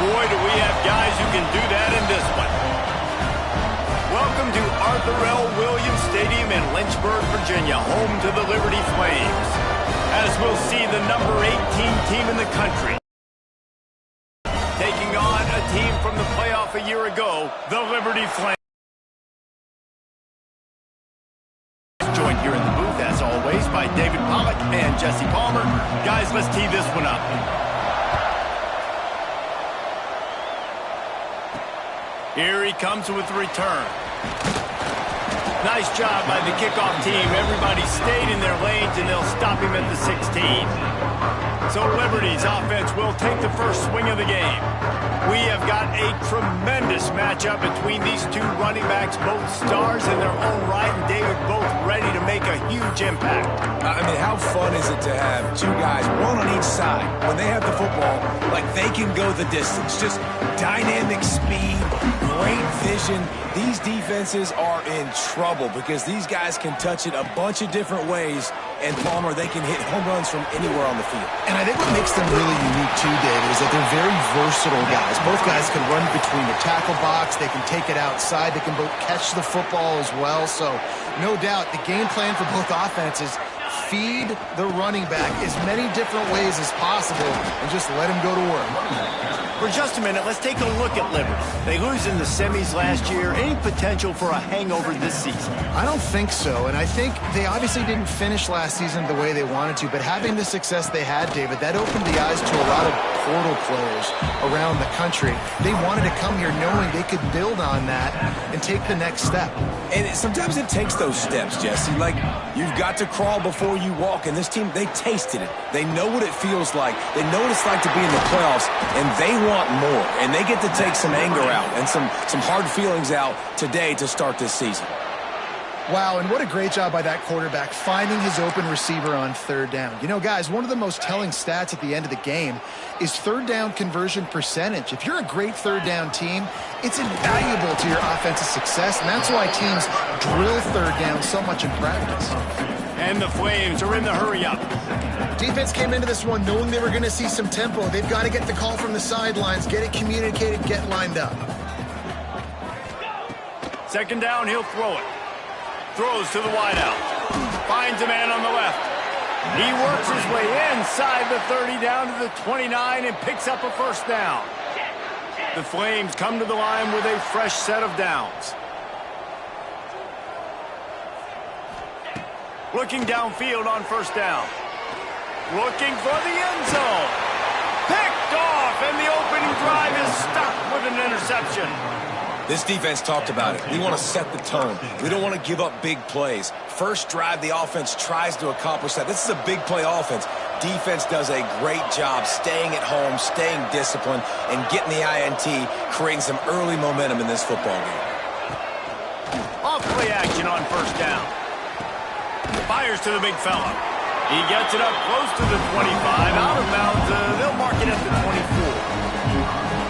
boy, do we have guys who can do that in this one. Welcome to Arthur L. Williams Stadium in Lynchburg, Virginia, home to the Liberty Flames. As we'll see the number 18 team in the country taking on a team from the playoff a year ago, the Liberty Flames. Joined here in the booth, as always, by David Pollack and Jesse Palmer. Guys, let's tee this one up. Here he comes with the return. Nice job by the kickoff team. Everybody stayed in their lanes, and they'll stop him at the 16. So Liberty's offense will take the first swing of the game. We have got a tremendous matchup between these two running backs, both stars in their own right, and David, both ready to make a huge impact. I mean, how fun is it to have two guys, one on each side, when they have the football, like they can go the distance. Just dynamic speed, great vision. These defenses are in trouble because these guys can touch it a bunch of different ways, and Palmer, they can hit home runs from anywhere on the field. And I think what makes them really unique too, David, is that they're very versatile guys. Both guys can run between the tackle box. They can take it outside. They can both catch the football as well. So no doubt the game plan for both offenses, feed the running back as many different ways as possible and just let him go to work. For just a minute, let's take a look at Liberty. They lose in the semis last year. Any potential for a hangover this season? I don't think so, and I think they obviously didn't finish last season the way they wanted to, but having the success they had, David, that opened the eyes to a lot of portal players around the country. They wanted to come here knowing they could build on that and take the next step. And sometimes it takes those steps, Jesse. Like, you've got to crawl before you walk, and this team, they tasted it. They know what it feels like. They know what it's like to be in the playoffs, and they want more. And they get to take some anger out and some hard feelings out today to start this season. Wow, and what a great job by that quarterback finding his open receiver on third down. You know, guys, one of the most telling stats at the end of the game is third down conversion percentage. If you're a great third down team, it's invaluable to your offensive success, and that's why teams drill third down so much in practice. And the Flames are in the hurry-up. Defense came into this one knowing they were going to see some tempo. They've got to get the call from the sidelines, get it communicated, get lined up. Second down, he'll throw it. Throws to the wideout. Finds a man on the left. He works his way inside the 30 down to the 29 and picks up a first down. The Flames come to the line with a fresh set of downs. Looking downfield on first down. Looking for the end zone. Picked off, and the opening drive is stopped with an interception. This defense talked about it. We want to set the tone. We don't want to give up big plays. First drive, the offense tries to accomplish that. This is a big play offense. Defense does a great job staying at home, staying disciplined, and getting the INT, creating some early momentum in this football game. Off play action on first down. Fires to the big fella. He gets it up close to the 25. Out of bounds, they'll mark it at the 24.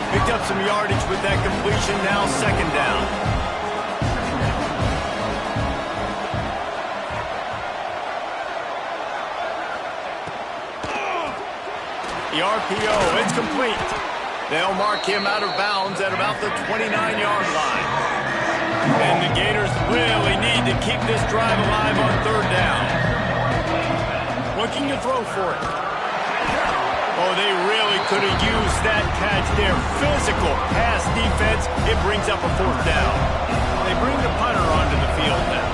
Picked up some yardage with that completion, now second down. The RPO, it's complete. They'll mark him out of bounds at about the 29-yard line. And the Gators really need to keep this drive alive on third down. Looking to throw for it. Oh, they really could have used that catch there. Physical pass defense. It brings up a fourth down. They bring the punter onto the field now.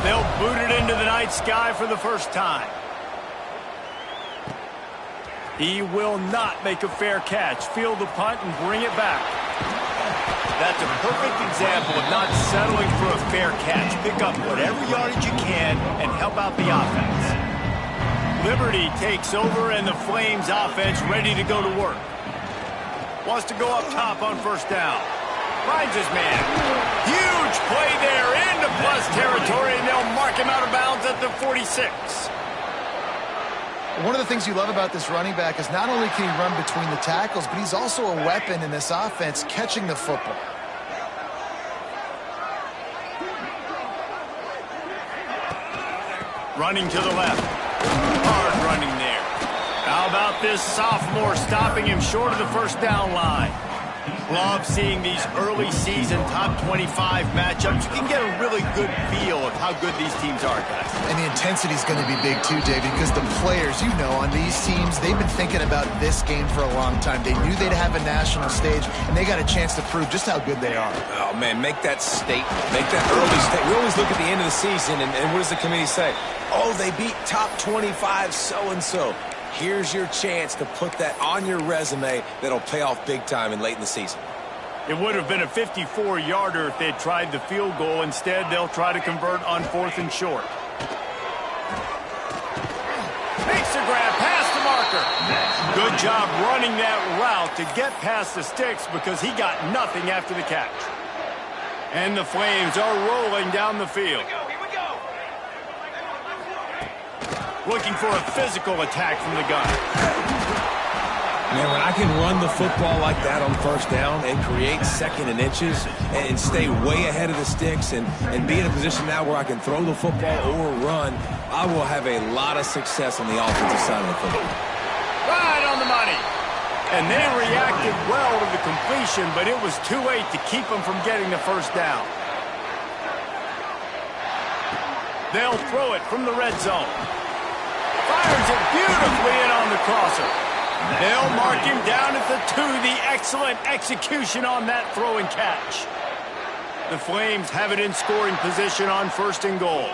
They'll boot it into the night sky for the first time. He will not make a fair catch. Field the punt and bring it back. That's a perfect example of not settling for a fair catch. Pick up whatever yardage you can and help out the offense. Liberty takes over, and the Flames offense ready to go to work. Wants to go up top on first down. Finds his man. Huge play there into plus territory, and they'll mark him out of bounds at the 46. One of the things you love about this running back is not only can he run between the tackles, but he's also a weapon in this offense, catching the football. Running to the left. Hard running there. How about this sophomore stopping him short of the first down line? Love seeing these early season top 25 matchups. You can get a really good feel of how good these teams are, guys. And the intensity is going to be big too, David, because the players, you know, on these teams, they've been thinking about this game for a long time. They knew they'd have a national stage, and they got a chance to prove just how good they are. Oh, man, make that statement. Make that early statement. We always look at the end of the season, and what does the committee say? Oh, they beat top 25 so-and-so. Here's your chance to put that on your resume that'll pay off big time and late in the season. It would have been a 54-yarder if they'd tried the field goal. Instead, they'll try to convert on 4th and short. Makes the grab past the marker. Good job running that route to get past the sticks because he got nothing after the catch. And the Flames are rolling down the field. Looking for a physical attack from the gun. Man, when I can run the football like that on 1st down and create 2nd and inches and stay way ahead of the sticks and be in a position now where I can throw the football or run, I will have a lot of success on the offensive side of the football. Right on the money. And they reacted well to the completion, but it was too late to keep them from getting the 1st down. They'll throw it from the red zone. Fires it beautifully in on the crosser. They'll mark him down at the 2. The excellent execution on that throw and catch. The Flames have it in scoring position on 1st and goal.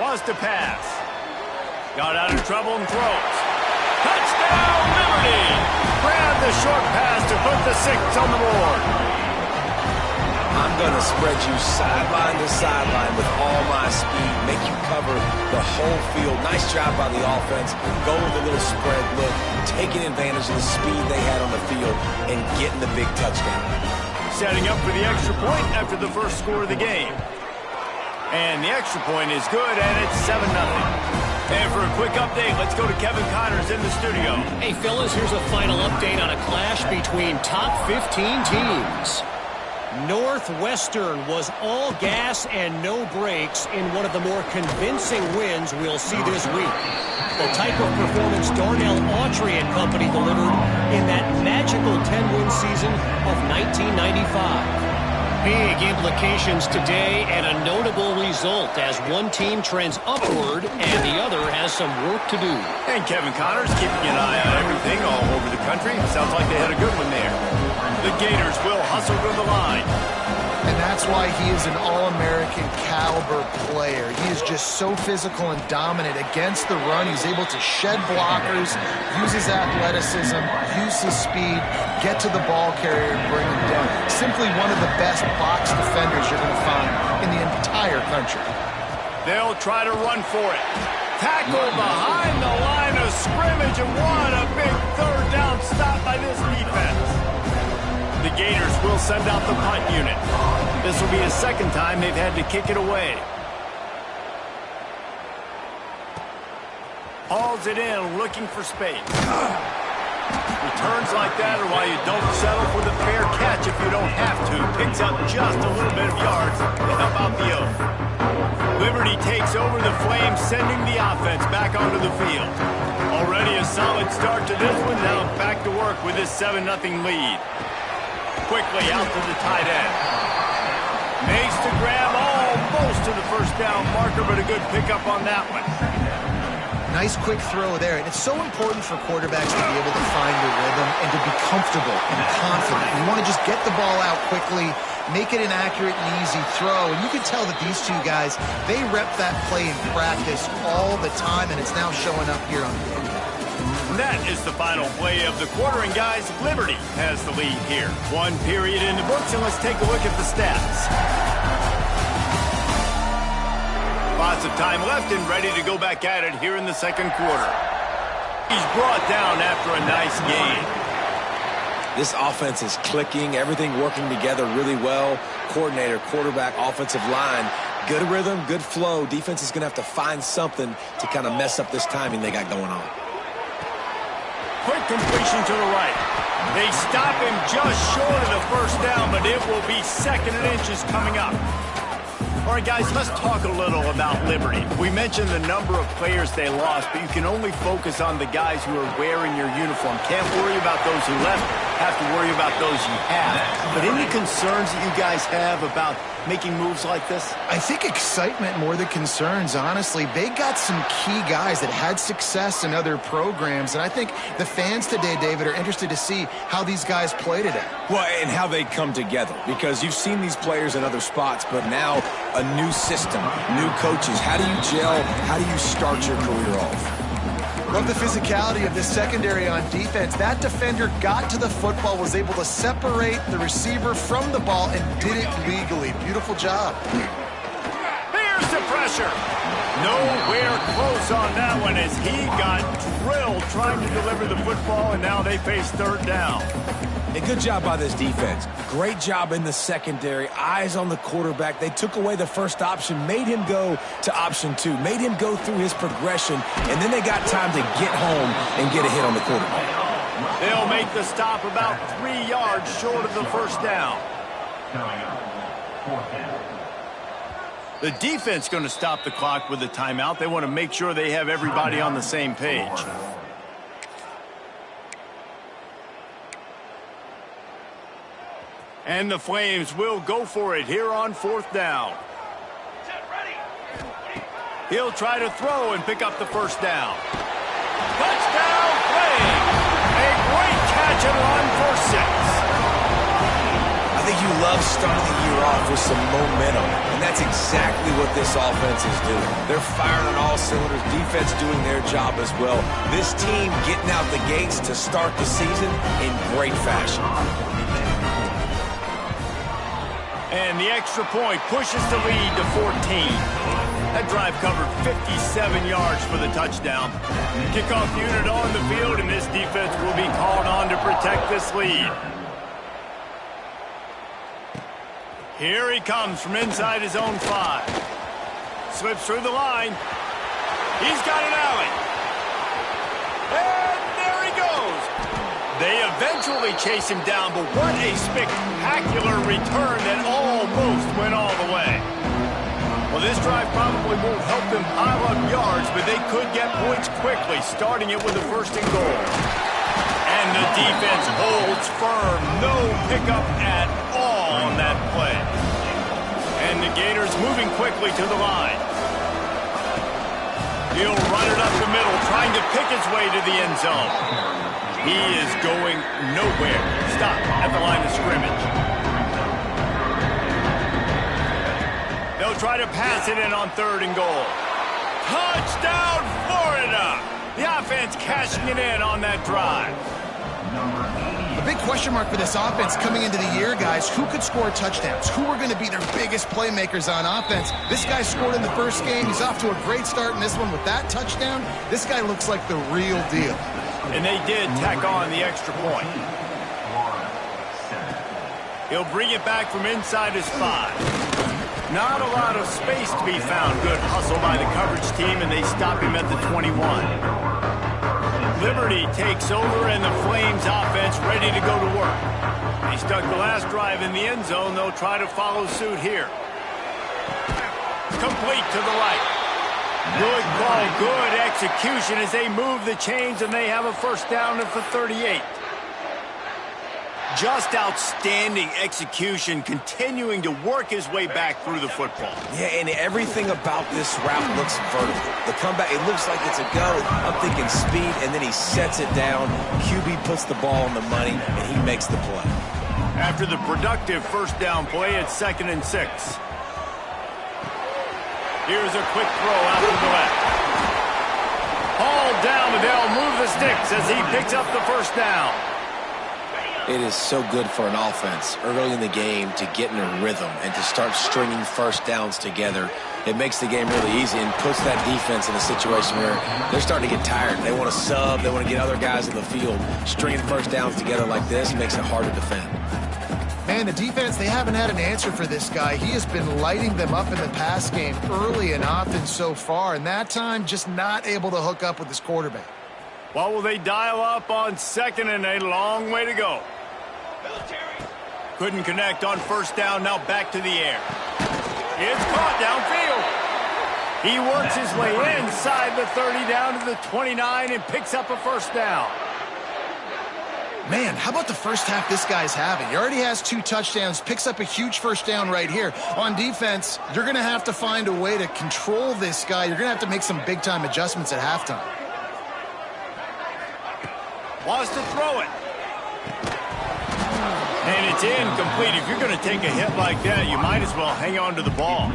Wants to pass. Got out of trouble and throws. Touchdown, Liberty! Grab the short pass to put the 6 on the board. I'm going to spread you sideline to sideline with all my speed, make you cover the whole field. Nice job by the offense. Go with a little spread look, taking advantage of the speed they had on the field and getting the big touchdown. Setting up for the extra point after the first score of the game. And the extra point is good, and it's 7-0. And for a quick update, let's go to Kevin Connors in the studio. Hey, fellas, here's a final update on a clash between top 15 teams. Northwestern was all gas and no brakes in one of the more convincing wins we'll see this week. The type of performance Darnell Autry and company delivered in that magical 10-win season of 1995. Big implications today and a notable result as one team trends upward and the other has some work to do. And Kevin Connors keeping an eye on everything all over the country. Sounds like they had a good one there. The Gators will hustle to the line. And that's why he is an All-American caliber player. He is just so physical and dominant against the run. He's able to shed blockers, use his athleticism, use his speed, get to the ball carrier and bring him down. Simply one of the best box defenders you're going to find in the entire country. They'll try to run for it. Tackle behind the line of scrimmage, and what a big 3rd down stop by this defense. The Gators will send out the punt unit. This will be a 2nd time they've had to kick it away. Hauls it in, looking for space. Returns like that are why you don't settle for the fair catch if you don't have to. Picks up just a little bit of yards to help out the oath. Liberty takes over the Flames, sending the offense back onto the field. Already a solid start to this one. Now back to work with this 7-0 lead. Quickly out to the tight end. Makes the grab almost to the 1st down marker, but a good pickup on that one. Nice quick throw there. And it's so important for quarterbacks to be able to find their rhythm and to be comfortable and confident. You want to just get the ball out quickly, make it an accurate and easy throw. And you can tell that these two guys, they rep that play in practice all the time, and it's now showing up here on the field. That is the final play of the quarter, and guys, Liberty has the lead here. 1 period in the books, and let's take a look at the stats. Lots of time left and ready to go back at it here in the 2nd quarter. He's brought down after a nice game. This offense is clicking, everything working together really well. Coordinator, quarterback, offensive line, good rhythm, good flow. Defense is going to have to find something to kind of mess up this timing they got going on. Quick completion to the right. They stop him just short of the 1st down, but it will be 2nd and inches coming up. All right, guys, let's talk a little about Liberty. We mentioned the number of players they lost, but you can only focus on the guys who are wearing your uniform. Can't worry about those who left. have to worry about those you have. But any concerns that you guys have about making moves like this? I think excitement more than concerns, honestly. They got some key guys that had success in other programs, and I think the fans today, David, are interested to see how these guys play today. Well, and how they come together, because you've seen these players in other spots, but now a new system, new coaches. How do you gel? How do you start your career off? Love the physicality of this secondary on defense. That defender got to the football, was able to separate the receiver from the ball, and did it legally. Beautiful job. Here's the pressure. Nowhere close on that one as he got drilled trying to deliver the football, and now they face third down. A good job by this defense. Great job in the secondary. Eyes on the quarterback. They took away the first option, made him go to option 2, made him go through his progression, and then they got time to get home and get a hit on the quarterback. They'll make the stop about 3 yards short of the first down. The defense going to stop the clock with a timeout. They want to make sure they have everybody on the same page. And the Flames will go for it here on fourth down. He'll try to throw and pick up the first down. Touchdown, Flames! A great catch and run for 6. I think you love starting the year off with some momentum, and that's exactly what this offense is doing. They're firing on all cylinders, defense doing their job as well. This team getting out the gates to start the season in great fashion. And the extra point pushes the lead to 14. That drive covered 57 yards for the touchdown. Kickoff unit on the field, and this defense will be called on to protect this lead. Here he comes from inside his own 5. Slips through the line. He's got an alley. And there he goes. They eventually chase him down, but what a spectacular return that almost went all the way. Well, this drive probably won't help them pile up yards, but they could get points quickly, starting it with a first and goal. And the defense holds firm. No pickup at all on that play. And the Gators moving quickly to the line. He'll run it up the middle, trying to pick his way to the end zone. He is going nowhere. Stop at the line of scrimmage. They'll try to pass it in on third and goal. Touchdown, Florida! The offense cashing it in on that drive. A big question mark for this offense coming into the year, guys. Who could score touchdowns? Who are going to be their biggest playmakers on offense? This guy scored in the first game. He's off to a great start in this one with that touchdown. This guy looks like the real deal. And they did tack on the extra point. He'll bring it back from inside his 5. Not a lot of space to be found. Good hustle by the coverage team, and they stop him at the 21. Liberty takes over, and the Flames offense ready to go to work. They stuck the last drive in the end zone. They'll try to follow suit here. Complete to the right. Good ball, good execution as they move the chains, and they have a first down at the 38. Just outstanding execution, continuing to work his way back through the football. Yeah, and everything about this route looks vertical. The comeback, it looks like it's a go. I'm thinking speed, and then he sets it down. QB puts the ball on the money, and he makes the play. After the productive first down play, it's 2nd and 6. Here's a quick throw out to the left. Hauled down, but they'll move the sticks as he picks up the first down. It is so good for an offense early in the game to get in a rhythm and to start stringing first downs together. It makes the game really easy and puts that defense in a situation where they're starting to get tired. They want to sub. They want to get other guys in the field. Stringing first downs together like this makes it hard to defend. Man, the defense, they haven't had an answer for this guy. He has been lighting them up in the pass game early and often so far, and that time just not able to hook up with his quarterback. What will they dial up on 2nd and a long way to go? Couldn't connect on first down, now back to the air. It's caught downfield. He works his way inside the 30 down to the 29 and picks up a first down. Man, how about the first half this guy's having? He already has 2 touchdowns, picks up a huge first down right here. On defense, you're going to have to find a way to control this guy. You're going to have to make some big-time adjustments at halftime. Wants to throw it. And it's incomplete. If you're going to take a hit like that, you might as well hang on to the ball.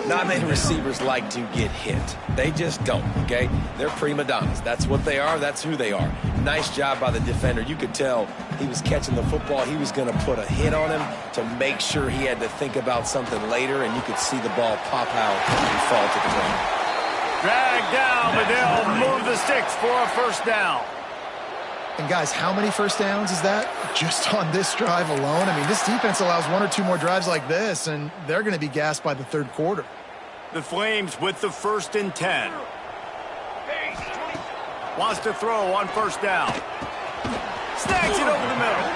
Not many receivers like to get hit. They just don't, okay? They're prima donnas. That's what they are. That's who they are. Nice job by the defender. You could tell he was catching the football. He was going to put a hit on him to make sure he had to think about something later, and you could see the ball pop out and fall to the ground. Dragged down, but they'll move the sticks for a first down. And guys, how many first downs is that? Just on this drive alone? I mean, this defense allows 1 or 2 more drives like this, and they're going to be gassed by the third quarter. The Flames with the 1st and 10. Wants to throw on first down. Snags it over the middle.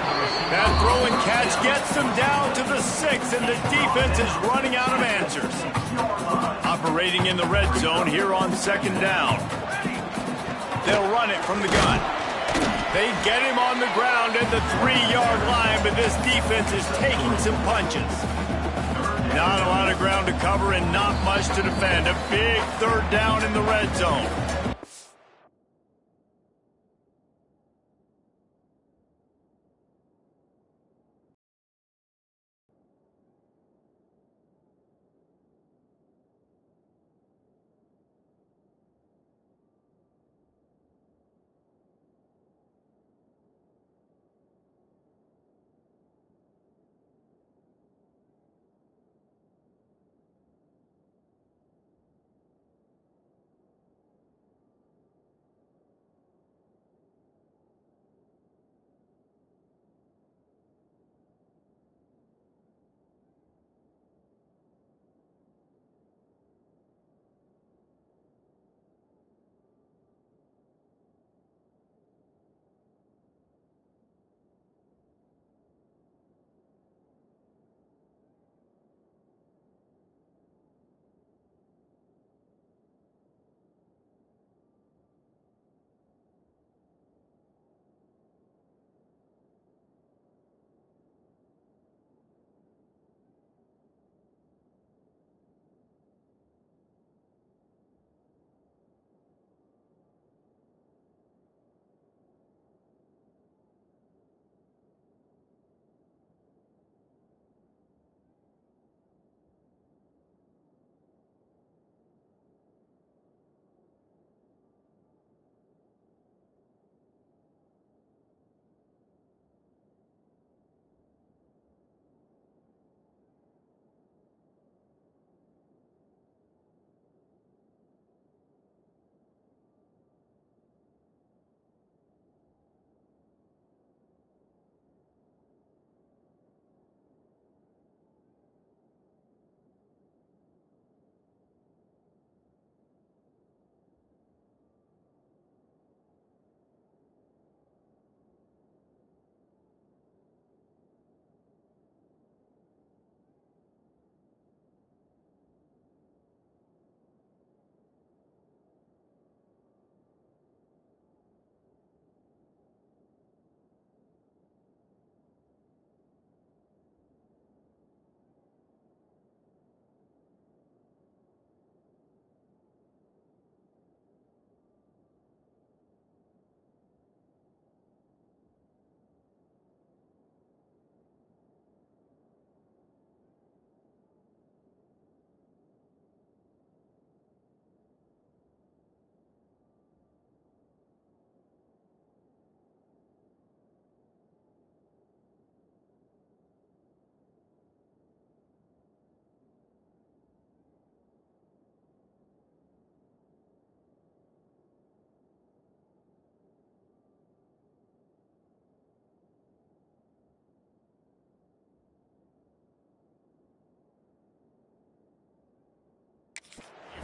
That throw and catch gets them down to the 6, and the defense is running out of answers. Operating in the red zone here on 2nd down. They'll run it from the gun. They get him on the ground at the 3-yard line, but this defense is taking some punches. Not a lot of ground to cover and not much to defend. A big 3rd down in the red zone.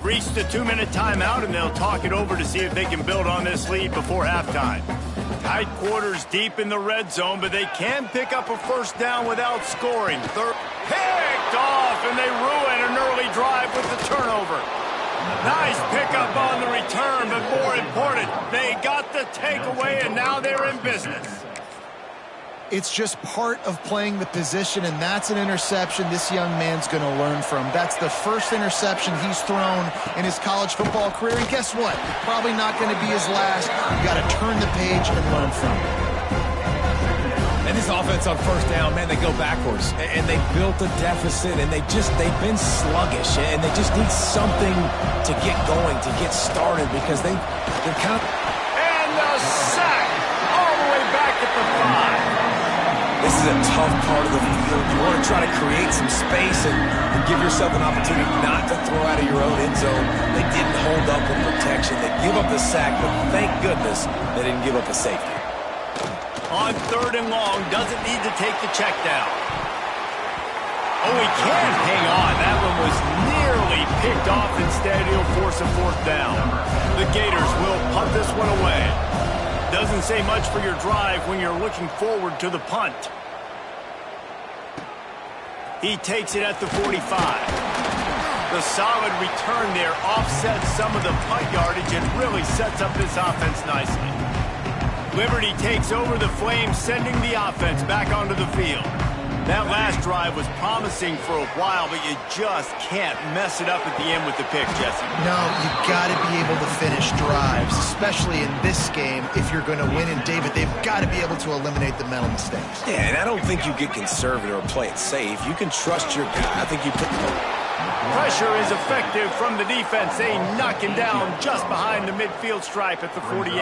Reached the 2-minute timeout, and they'll talk it over to see if they can build on this lead before halftime. Tight quarters deep in the red zone, but they can pick up a first down without scoring. Third picked off, and they ruin an early drive with the turnover. Nice pickup on the return, but more important, they got the takeaway, and now they're in business. It's just part of playing the position, and that's an interception this young man's going to learn from. That's the first interception he's thrown in his college football career, and guess what? It's probably not going to be his last. You got to turn the page and learn from it. And this offense on first down, man, they go backwards. And they built a deficit, and they've been sluggish. And they just need something to get going, to get started, because they're kind of... And the sack all the way back at the 5. This is a tough part of the field. You want to try to create some space and give yourself an opportunity not to throw out of your own end zone. They didn't hold up with protection. They give up the sack, but thank goodness they didn't give up a safety. On 3rd and long, doesn't need to take the check down. Oh, he can't hang on. That one was nearly picked off. Instead, he'll force a 4th down. The Gators will punt this one away. Doesn't say much for your drive when you're looking forward to the punt. He takes it at the 45. The solid return there offsets some of the punt yardage and really sets up this offense nicely. Liberty takes over the Flames, sending the offense back onto the field. That last drive was promising for a while, but you just can't mess it up at the end with the pick, Jesse. No, you've got to be able to finish drives, especially in this game if you're going to win. And, David, they've got to be able to eliminate the mental mistakes. Yeah, and I don't think you get conservative or play it safe. You can trust your guy. I think you put the... Pressure is effective from the defense. They knock him down just behind the midfield stripe at the 48.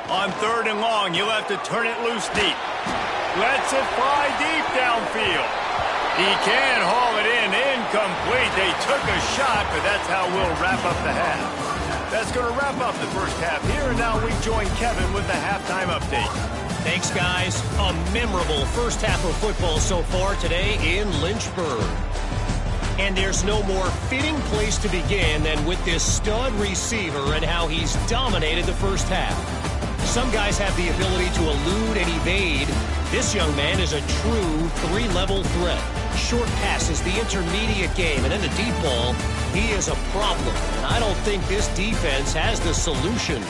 On 3rd and long, you'll have to turn it loose deep. Lets it fly deep downfield. He can haul it in. Incomplete. They took a shot, but that's how we'll wrap up the half. That's going to wrap up the first half here, and now we join Kevin with the halftime update. Thanks, guys. A memorable first half of football so far today in Lynchburg. And there's no more fitting place to begin than with this stud receiver and how he's dominated the first half. Some guys have the ability to elude and evade. This young man is a true 3-level threat. Short passes, the intermediate game, and then the deep ball, he is a problem. And I don't think this defense has the solution.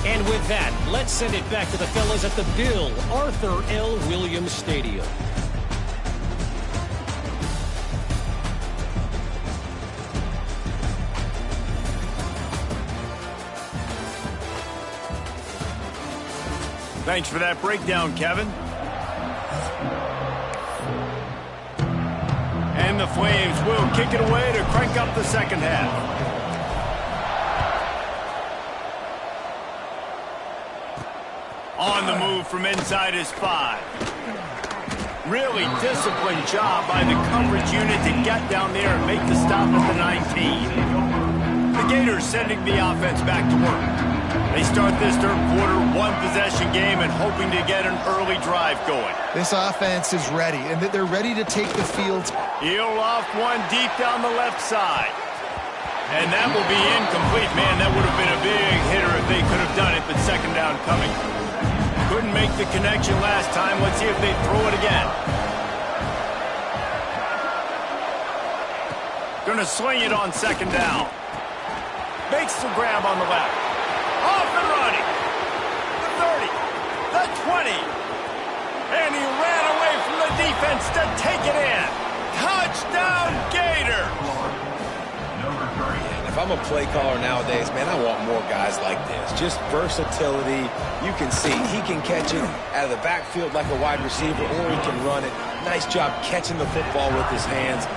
And with that, let's send it back to the fellas at the Bill Arthur L. Williams Stadium. Thanks for that breakdown, Kevin. And the Flames will kick it away to crank up the second half. On the move from inside his 5. Really disciplined job by the coverage unit to get down there and make the stop at the 19. The Gators sending the offense back to work. They start this third quarter, one-possession game, and hoping to get an early drive going. This offense is ready, and they're ready to take the field. He'll loft one deep down the left side. And that will be incomplete. Man, that would have been a big hitter if they could have done it, but second down coming. Couldn't make the connection last time. Let's see if they throw it again. Gonna sling it on second down. Makes the grab on the left. Off and running. The 30. The 20. And he ran away from the defense to take it in. Touchdown, Gator. If I'm a play caller nowadays, man, I want more guys like this. Just versatility. You can see he can catch it out of the backfield like a wide receiver, or he can run it. Nice job catching the football with his hands,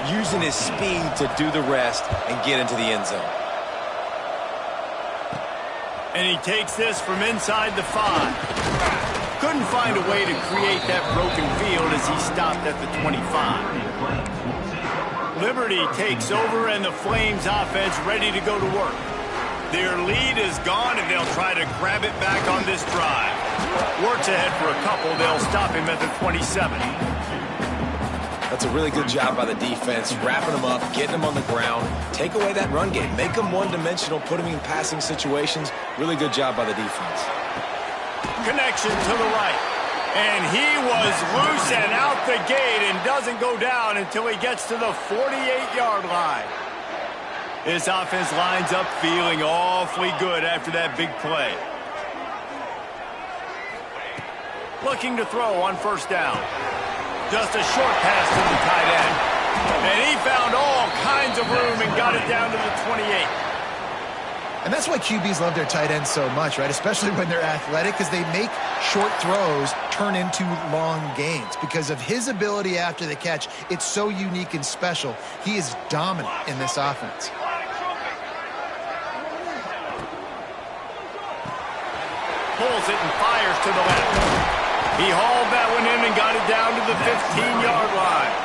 using his speed to do the rest and get into the end zone. And he takes this from inside the 5. Couldn't find a way to create that broken field as he stopped at the 25. Liberty takes over, and the Flames offense ready to go to work. Their lead is gone, and they'll try to grab it back on this drive. Works ahead for a couple. They'll stop him at the 27. That's a really good job by the defense, wrapping them up, getting them on the ground, take away that run game, make them one-dimensional, put them in passing situations. Really good job by the defense. Connection to the right. And he was loose and out the gate and doesn't go down until he gets to the 48-yard line. This offense lines up feeling awfully good after that big play. Looking to throw on first down. Just a short pass to the tight end. And he found all kinds of room and got it down to the 28. And that's why QBs love their tight ends so much, right? Especially when they're athletic, because they make short throws turn into long gains. Because of his ability after the catch, it's so unique and special. He is dominant in this offense. Pulls it and fires to the left. He hauled that one in and got it down to the 15-yard line.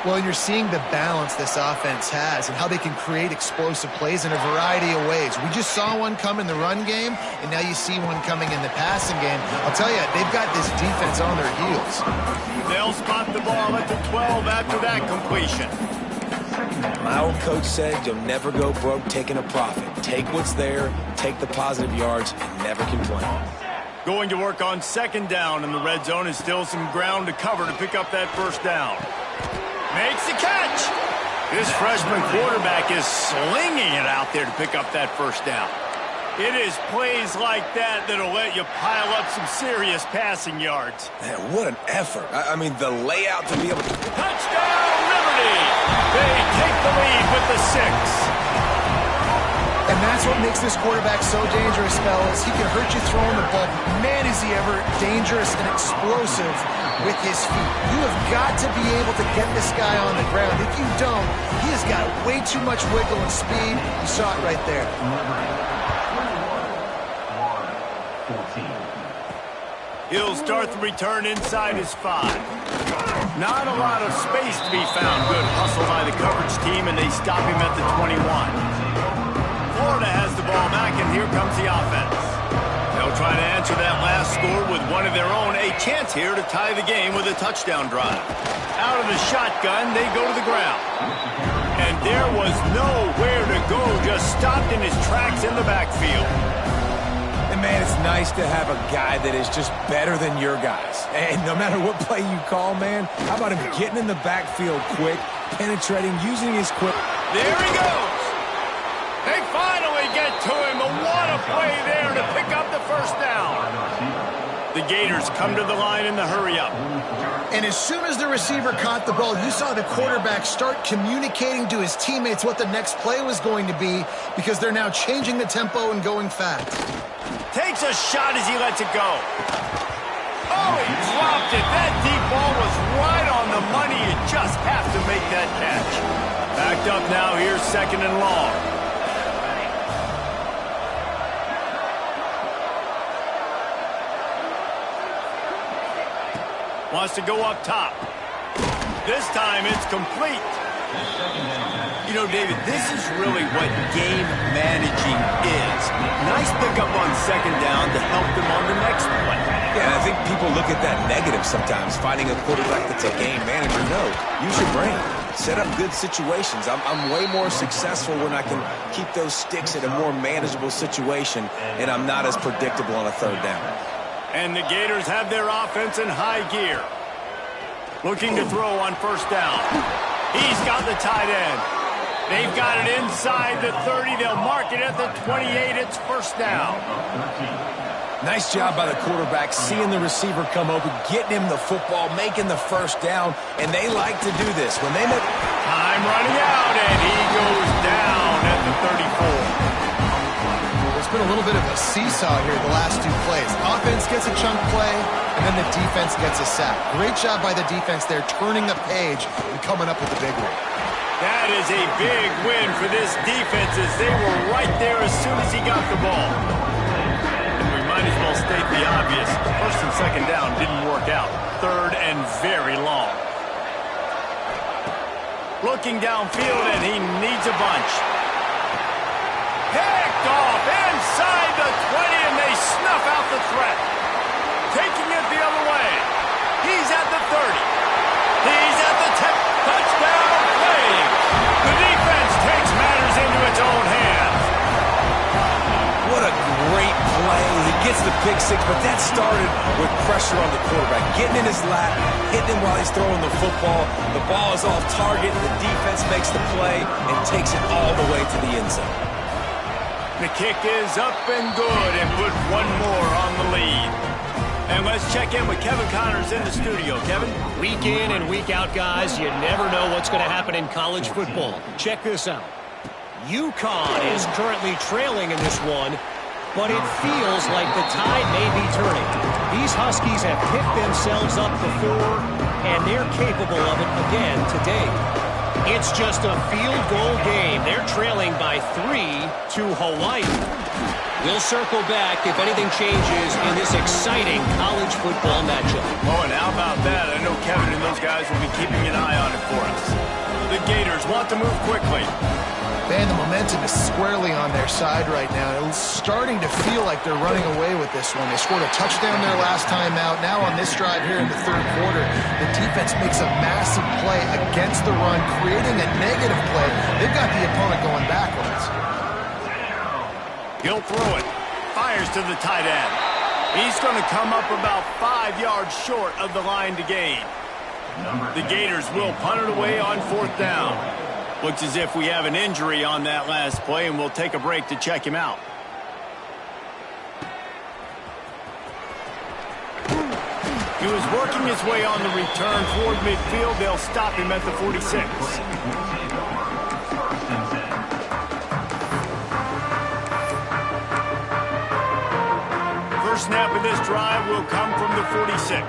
Well, and you're seeing the balance this offense has and how they can create explosive plays in a variety of ways. We just saw one come in the run game, and now you see one coming in the passing game. I'll tell you, they've got this defense on their heels. They'll spot the ball at the 12 after that completion. My old coach said you'll never go broke taking a profit. Take what's there, take the positive yards, and never complain. Going to work on second down in the red zone, and still some ground to cover to pick up that first down. Makes the catch. This freshman quarterback is slinging it out there to pick up that first down. It is plays like that that'll let you pile up some serious passing yards. Man, what an effort. I mean, the layout to be able to... Touchdown, Liberty! They take the lead with the 6. And that's what makes this quarterback so dangerous, fellas. He can hurt you throwing the ball. Man, is he ever dangerous and explosive with his feet. You have got to be able to get this guy on the ground. If you don't, he has got way too much wiggle and speed. You saw it right there. He'll start the return inside his 5. Not a lot of space to be found. Good hustle by the coverage team, and they stop him at the 21. Florida has the ball back, and here comes the offense. They'll try to answer that last score with one of their own. A chance here to tie the game with a touchdown drive. Out of the shotgun, they go to the ground. And there was nowhere to go, just stopped in his tracks in the backfield. And, man, it's nice to have a guy that is just better than your guys. And no matter what play you call, man, how about him getting in the backfield quick, penetrating, using his quick... There he goes! They finally get to him, but what a play there to pick up the first down. The Gators come to the line in the hurry-up. And as soon as the receiver caught the ball, you saw the quarterback start communicating to his teammates what the next play was going to be, because they're now changing the tempo and going fast. Takes a shot as he lets it go. Oh, he dropped it. That deep ball was right on the money. You just have to make that catch. Backed up now, here's second and long. Wants to go up top. This time it's complete. You know, David, this is really what game managing is. Nice pickup on second down to help them on the next play. Yeah, I think people look at that negative sometimes, finding a quarterback that's a game manager. No, use your brain. Set up good situations. I'm way more successful when I can keep those sticks at a more manageable situation, and I'm not as predictable on a third down. And the Gators have their offense in high gear. Looking to throw on first down. He's got the tight end. They've got it inside the 30. They'll mark it at the 28. It's first down. Nice job by the quarterback, seeing the receiver come open, getting him the football, making the first down, and they like to do this. When they make... Time running out, and he goes down at the 34. It's been a little bit of a seesaw here the last two plays. Offense gets a chunk play, and then the defense gets a sack. Great job by the defense there, turning the page and coming up with the big one. That is a big win for this defense, as they were right there as soon as he got the ball. And we might as well state the obvious. First and second down didn't work out. Third and very long. Looking downfield, and he needs a bunch. Picked off inside the 20, and they snuff out the threat. Taking it the other way. He's at the 30. He's at the 10. Touchdown play. The defense takes matters into its own hands. What a great play. He gets the pick six, but that started with pressure on the quarterback. Getting in his lap, hitting him while he's throwing the football. The ball is off target. The defense makes the play and takes it all the way to the end zone. The kick is up and good, and put one more on the lead. And let's check in with Kevin Connors in the studio. Kevin? Week in and week out, guys, you never know what's going to happen in college football. Check this out. UConn is currently trailing in this one, but it feels like the tide may be turning. These Huskies have picked themselves up before, and they're capable of it again today. It's just a field goal game. They're trailing by 3 to Hawaii. We'll circle back if anything changes in this exciting college football matchup. Oh, and how about that? I know Kevin and those guys will be keeping an eye on it for us. The Gators want to move quickly. Man, the momentum is squarely on their side right now. It's starting to feel like they're running away with this one. They scored a touchdown their last time out. Now on this drive here in the third quarter, the defense makes a massive play against the run, creating a negative play. They've got the opponent going backwards. He'll throw it. Fires to the tight end. He's going to come up about 5 yards short of the line to gain. The Gators will punt it away on 4th down. Looks as if we have an injury on that last play, and we'll take a break to check him out. He was working his way on the return toward midfield. They'll stop him at the 46. First snap of this drive will come from the 46.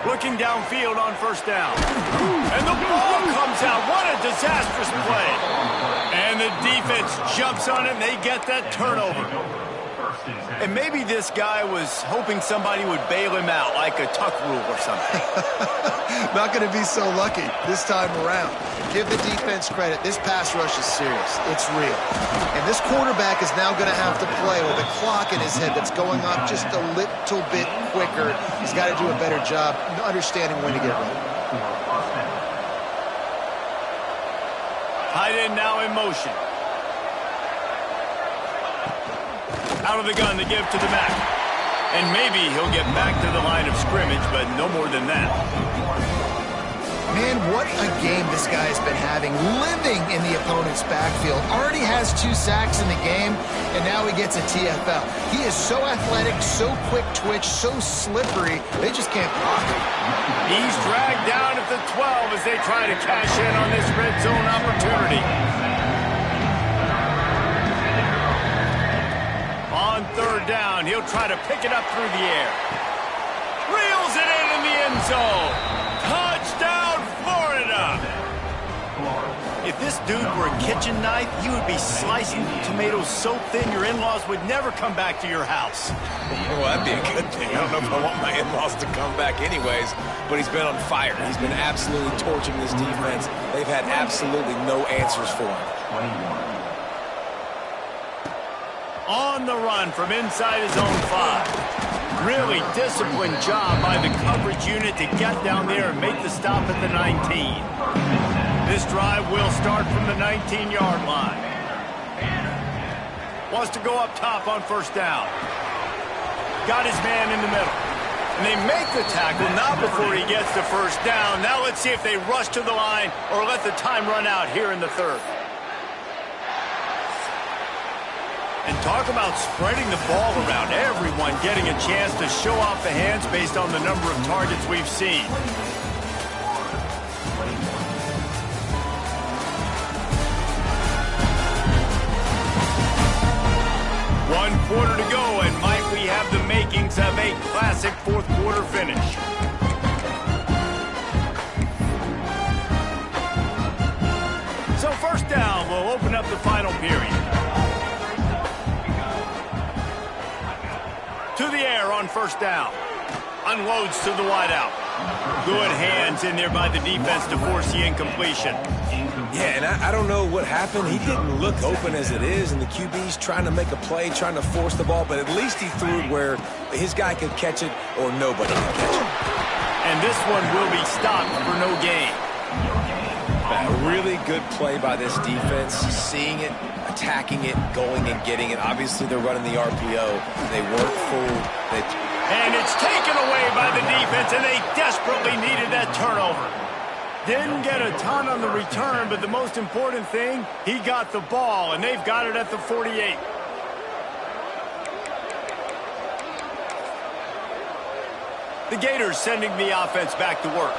Looking downfield on 1st down. And the ball comes out. What a disastrous play. And the defense jumps on it, and they get that turnover. And maybe this guy was hoping somebody would bail him out, like a tuck rule or something. Not going to be so lucky this time around. Give the defense credit. This pass rush is serious. It's real. And this quarterback is now going to have to play with a clock in his head that's going up just a little bit quicker. He's got to do a better job understanding when to get ready. Tight end now in motion. Out of the gun to give to the back. And maybe he'll get back to the line of scrimmage, but no more than that. Man, what a game this guy's been having, living in the opponent's backfield. Already has 2 sacks in the game, and now he gets a TFL. He is so athletic, so quick twitch, so slippery, they just can't block him. He's dragged down at the 12 as they try to cash in on this red zone opportunity. On 3rd down, he'll try to pick it up through the air. Reels it in the end zone. Touchdown, Florida! If this dude were a kitchen knife, he would be slicing tomatoes so thin your in-laws would never come back to your house. Well, that'd be a good thing. I don't know if I want my in-laws to come back anyways, but he's been on fire. He's been absolutely torching this defense. They've had absolutely no answers for him. On the run from inside his own 5. Really disciplined job by the coverage unit to get down there and make the stop at the 19. This drive will start from the 19-yard line. Wants to go up top on 1st down. Got his man in the middle. And they make the tackle, not before he gets to 1st down. Now let's see if they rush to the line or let the time run out here in the 3rd. And talk about spreading the ball around. Everyone getting a chance to show off the hands based on the number of targets we've seen. One quarter to go, and might we have the makings of a classic 4th quarter finish. So 1st down will open up the final period. To the air on 1st down. Unloads to the wideout. Good hands in there by the defense to force the incompletion. Yeah, and I don't know what happened. He didn't look open as it is, and the QB's trying to make a play, trying to force the ball, but at least he threw it where his guy could catch it or nobody could catch it. And this one will be stopped for no gain. A really good play by this defense, seeing it, attacking it, going and getting it. Obviously, they're running the RPO. They weren't fooled. And it's taken away by the defense, and they desperately needed that turnover. Didn't get a ton on the return, but the most important thing, he got the ball, and they've got it at the 48. The Gators sending the offense back to work.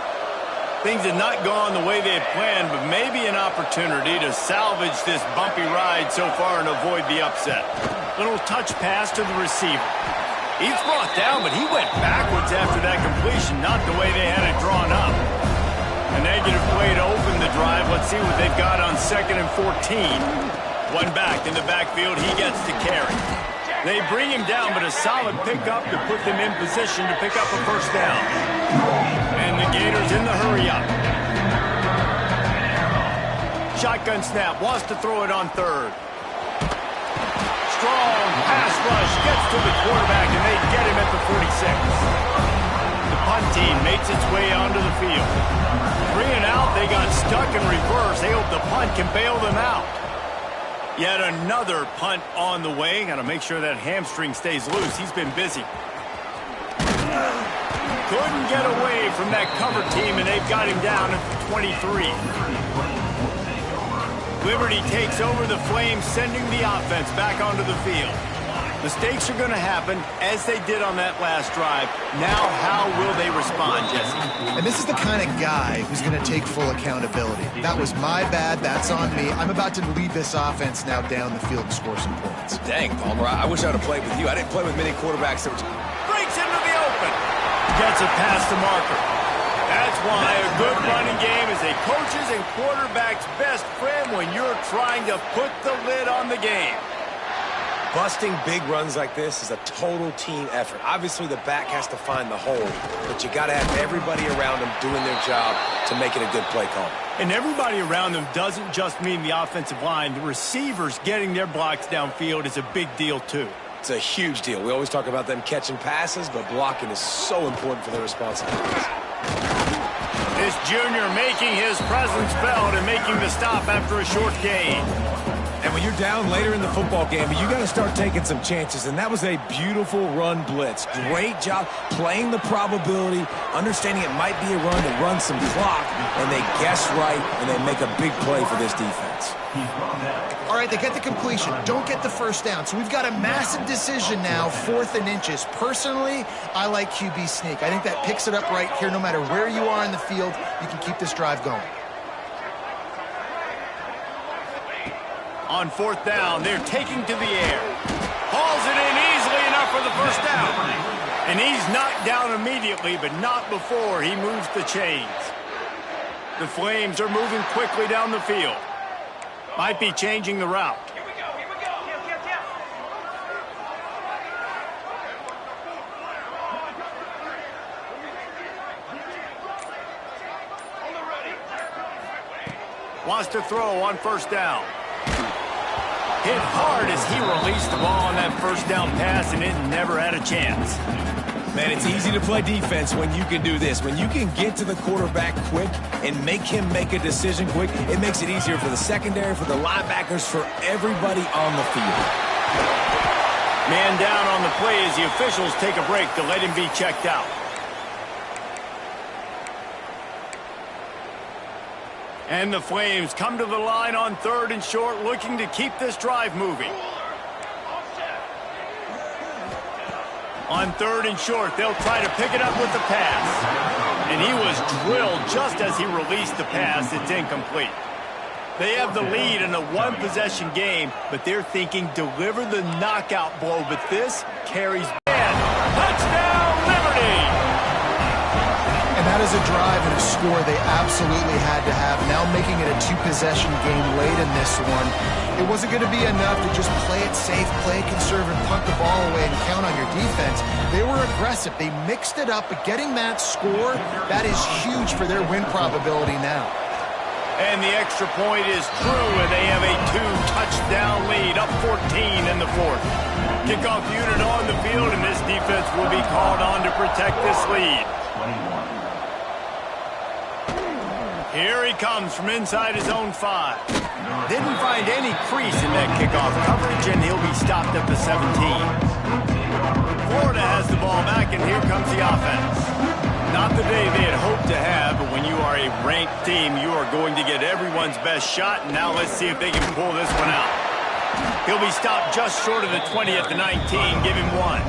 Things had not gone the way they had planned, but maybe an opportunity to salvage this bumpy ride so far and avoid the upset. Little touch pass to the receiver. He's brought down, but he went backwards after that completion, not the way they had it drawn up. A negative play to open the drive. Let's see what they've got on 2nd and 14. One back in the backfield, he gets to carry. They bring him down, but a solid pickup to put them in position to pick up a first down. And the Gators in the hurry up. Shotgun snap, wants to throw it on 3rd. Strong pass rush, gets to the quarterback, and they get him at the 46. The punt team makes its way onto the field. 3 and out, they got stuck in reverse. They hope the punt can bail them out. Yet another punt on the way. Got to make sure that hamstring stays loose. He's been busy. Couldn't get away from that cover team, and they've got him down at the 23. Liberty takes over the Flames, sending the offense back onto the field. Mistakes are going to happen, as they did on that last drive. Now, how will they respond, Jesse? And this is the kind of guy who's going to take full accountability. That was my bad. That's on me. I'm about to lead this offense now down the field and score some points. Dang, Palmer, I wish I would have played with you. I didn't play with many quarterbacks that were... Breaks into the open. Gets a pass to Marker. That's why a good running game is a coach's and quarterback's best friend when you're trying to put the lid on the game. Busting big runs like this is a total team effort. Obviously, the back has to find the hole, but you got to have everybody around them doing their job to make it a good play call. And everybody around them doesn't just mean the offensive line. The receivers getting their blocks downfield is a big deal, too. It's a huge deal. We always talk about them catching passes, but blocking is so important for their responsibilities. This junior making his presence felt and making the stop after a short gain. And when you're down later in the football game, you got to start taking some chances, and that was a beautiful run blitz. Great job playing the probability, understanding it might be a run to run some clock, and they guess right, and they make a big play for this defense. All right, they get the completion, don't get the first down. So we've got a massive decision now, 4th and inches. Personally, I like QB sneak. I think that picks it up right here. No matter where you are in the field, you can keep this drive going. On 4th down, they're taking to the air. Hauls it in easily enough for the first down. And he's knocked down immediately, but not before he moves the chains. The Flames are moving quickly down the field. Might be changing the route. Here we go, here we go. Wants to throw on 1st down. Hit hard as he released the ball on that 1st down pass, and it never had a chance. Man, it's easy to play defense when you can do this. When you can get to the quarterback quick and make him make a decision quick, it makes it easier for the secondary, for the linebackers, for everybody on the field. Man down on the play as the officials take a break to let him be checked out. And the Flames come to the line on 3rd and short, looking to keep this drive moving. On 3rd and short, they'll try to pick it up with the pass. And he was drilled just as he released the pass. It's incomplete. They have the lead in a one-possession game, but they're thinking deliver the knockout blow. But this carries bad. Touchdown, Liberty! And that is a drive and a score they absolutely had to have. Now making it a 2-possession game late in this one. It wasn't going to be enough to just play it safe, play it conservative, punt the ball away, and count on your defense. They were aggressive. They mixed it up, but getting that score, that is huge for their win probability now. And the extra point is true, and they have a 2-touchdown lead, up 14 in the 4th. Kickoff unit on the field, and this defense will be called on to protect this lead. Here he comes from inside his own 5. Didn't find any crease in that kickoff coverage, and he'll be stopped at the 17. Florida has the ball back, and here comes the offense. Not the day they had hoped to have, but when you are a ranked team, you are going to get everyone's best shot, and now let's see if they can pull this one out. He'll be stopped just short of the 20 at the 19, give him 1.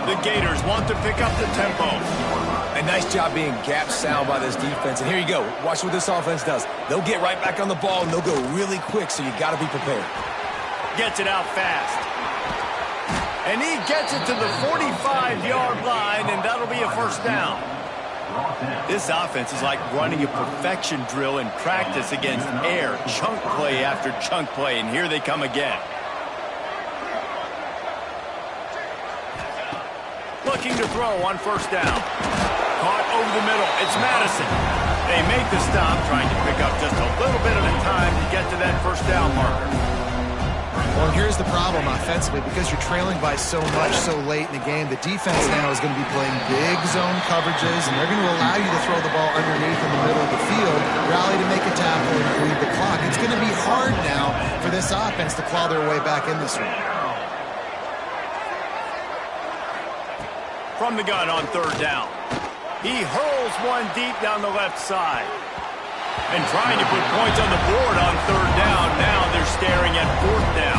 The Gators want to pick up the tempo. A nice job being gap sound by this defense. And here you go. Watch what this offense does. They'll get right back on the ball, and they'll go really quick, so you got to be prepared. Gets it out fast. And he gets it to the 45-yard line, and that'll be a first down. This offense is like running a perfection drill in practice against air, chunk play after chunk play, and here they come again. Looking to throw on first down. Caught over the middle. It's Madison. They make the stop, trying to pick up just a little bit at a time to get to that first down marker. Well, here's the problem offensively. Because you're trailing by so much so late in the game, the defense now is going to be playing big zone coverages, and they're going to allow you to throw the ball underneath in the middle of the field, rally to make a tackle, and bleed the clock. It's going to be hard now for this offense to claw their way back in this one. From the gun on third down. He hurls one deep down the left side. And trying to put points on the board on third down. Now they're staring at fourth down.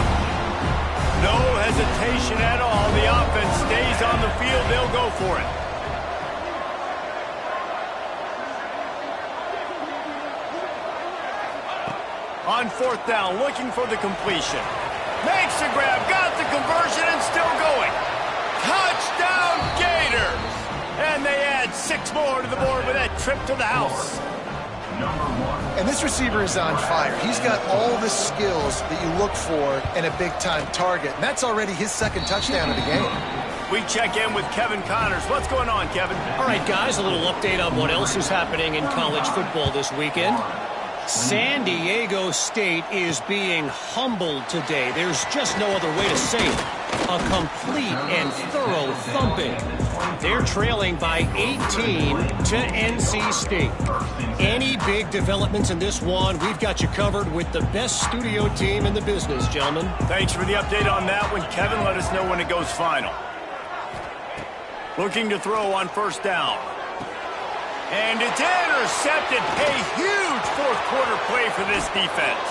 No hesitation at all. The offense stays on the field. They'll go for it. On fourth down, looking for the completion. Makes the grab, got the conversion, and still going. Touchdown, Gators! And they add 6 more to the board with that trip to the house. And this receiver is on fire. He's got all the skills that you look for in a big-time target. And that's already his second touchdown of the game. We check in with Kevin Connors. What's going on, Kevin? All right, guys, a little update on what else is happening in college football this weekend. San Diego State is being humbled today. There's just no other way to say it. A complete and thorough thumping. They're trailing by 18 to NC State. Any big developments in this one, we've got you covered with the best studio team in the business, gentlemen. Thanks for the update on that one, Kevin. Let us know when it goes final. Looking to throw on first down. And it's intercepted. A huge fourth-quarter play for this defense.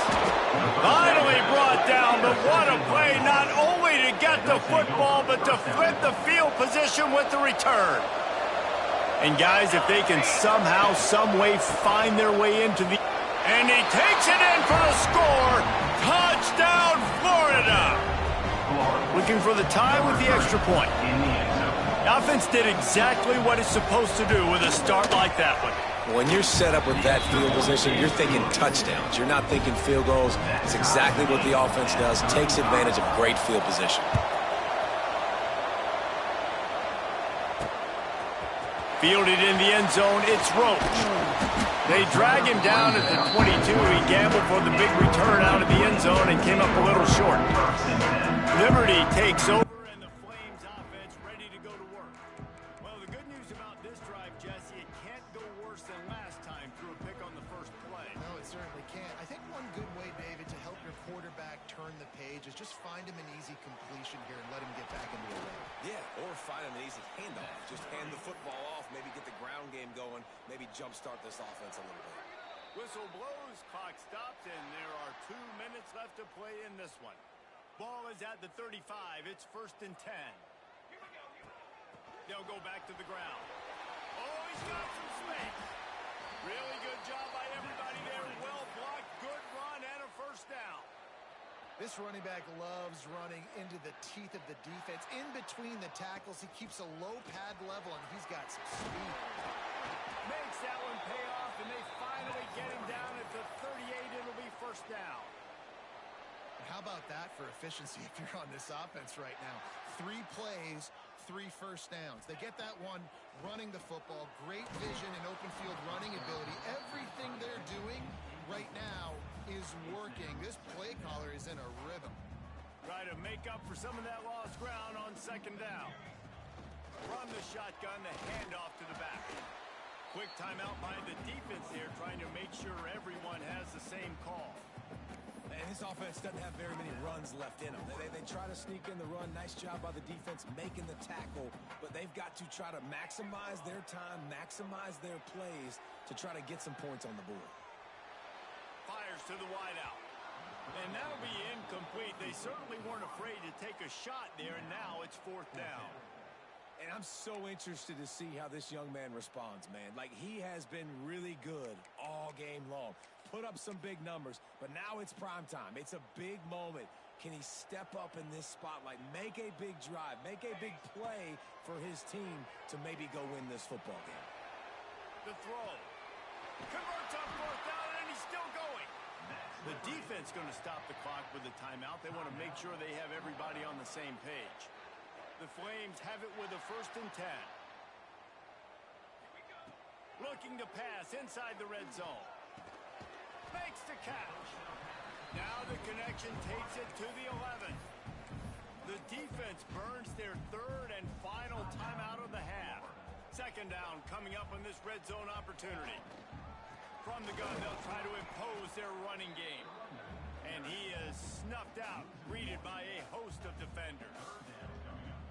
Finally brought down, but what a play, not only to get the football, but to flip the field position with the return. And guys, if they can somehow, some way find their way into the... And he takes it in for the score. Touchdown, Florida. Looking for the tie with the extra point. The offense did exactly what it's supposed to do with a start like that one. When you're set up with that field position, you're thinking touchdowns. You're not thinking field goals. It's exactly what the offense does. Takes advantage of great field position. Fielded in the end zone, it's Roach. They drag him down at the 22. He gambled for the big return out of the end zone and came up a little short. Liberty takes over. Just find him an easy completion here and let him get back into the game. Yeah, or find him an easy handoff. Just hand the football off, maybe get the ground game going, maybe jumpstart this offense a little bit. Whistle blows, clock stops, and there are 2 minutes left to play in this one. Ball is at the 35. It's 1st and 10. They'll go back to the ground. Oh, he's got some space. Really good job by everybody there. Well blocked, good run, and a first down. This running back loves running into the teeth of the defense. In between the tackles, he keeps a low pad level, and he's got some speed. Makes that one pay off, and they finally get him down at the 38. It'll be first down. How about that for efficiency if you're on this offense right now? 3 plays, 3 first downs. They get that one running the football. Great vision and open field running ability. Everything they're doing right now is working. This play caller is in a rhythm. Try to make up for some of that lost ground on second down. From the shotgun, the handoff to the back. Quick timeout by the defense here, trying to make sure everyone has the same call. And this offense doesn't have very many runs left in them. They try to sneak in the run. Nice job by the defense making the tackle. But they've got to try to maximize their time, maximize their plays to try to get some points on the board. Fires to the wideout. And that'll be incomplete. They certainly weren't afraid to take a shot there, and now it's 4th down. I'm so interested to see how this young man responds, man. Like, he has been really good all game long. Put up some big numbers, but now it's prime time. It's a big moment. Can he step up in this spotlight, make a big drive, make a big play for his team to maybe go win this football game? The throw. Converts on fourth down, and he's still going. The defense going to stop the clock with a timeout. They want to make sure they have everybody on the same page. The Flames have it with a 1st and 10. Looking to pass inside the red zone. Makes the catch. Now the connection takes it to the 11. The defense burns their 3rd and final timeout of the half. 2nd down coming up on this red zone opportunity. From the gun, they'll try to impose their running game. And he is snuffed out, greeted by a host of defenders.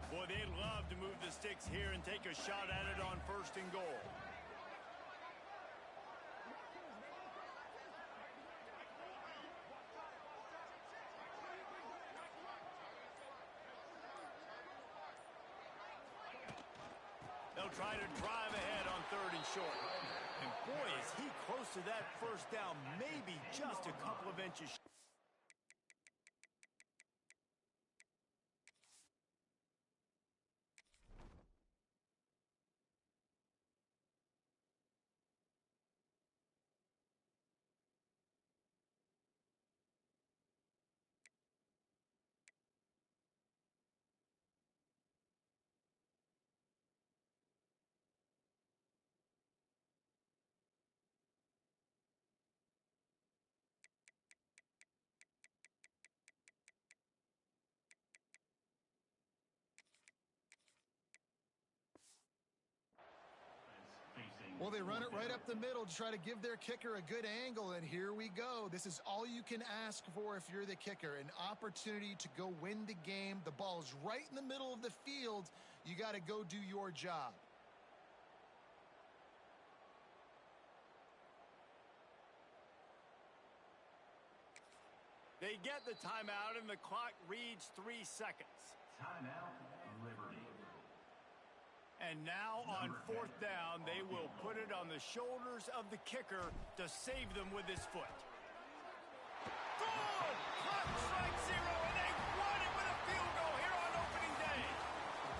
Boy, they'd love to move the sticks here and take a shot at it on 1st and goal. They'll try to drive ahead on 3rd and short. And boy, is he close to that 1st down, maybe just a couple of inches. Well, they run it right up the middle to try to give their kicker a good angle, and here we go. This is all you can ask for if you're the kicker, an opportunity to go win the game. The ball is right in the middle of the field. You got to go do your job. They get the timeout, and the clock reads 3 seconds. Timeout, Liberty. And now on 4th down, they will put it on the shoulders of the kicker to save them with his foot. Good! Clock strike 0, and they won it with a field goal here on opening day.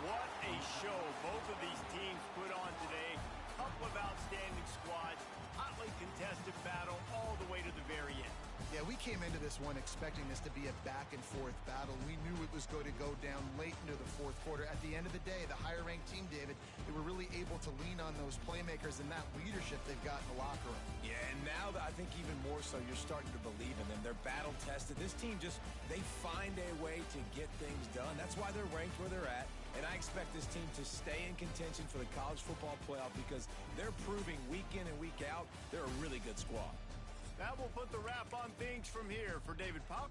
What a show both of these teams put on today. Couple of outstanding squads, hotly contested battle all the way to the very end. Yeah, we came into this one expecting this to be a back-and-forth battle. We knew it was going to go down late into the 4th quarter. At the end of the day, the higher-ranked team, David, they were really able to lean on those playmakers and that leadership they've got in the locker room. Yeah, and now I think even more so, you're starting to believe in them. They're battle-tested. This team they find a way to get things done. That's why they're ranked where they're at. And I expect this team to stay in contention for the college football playoff because they're proving week in and week out they're a really good squad. That will put the wrap on things from here. For David Pop,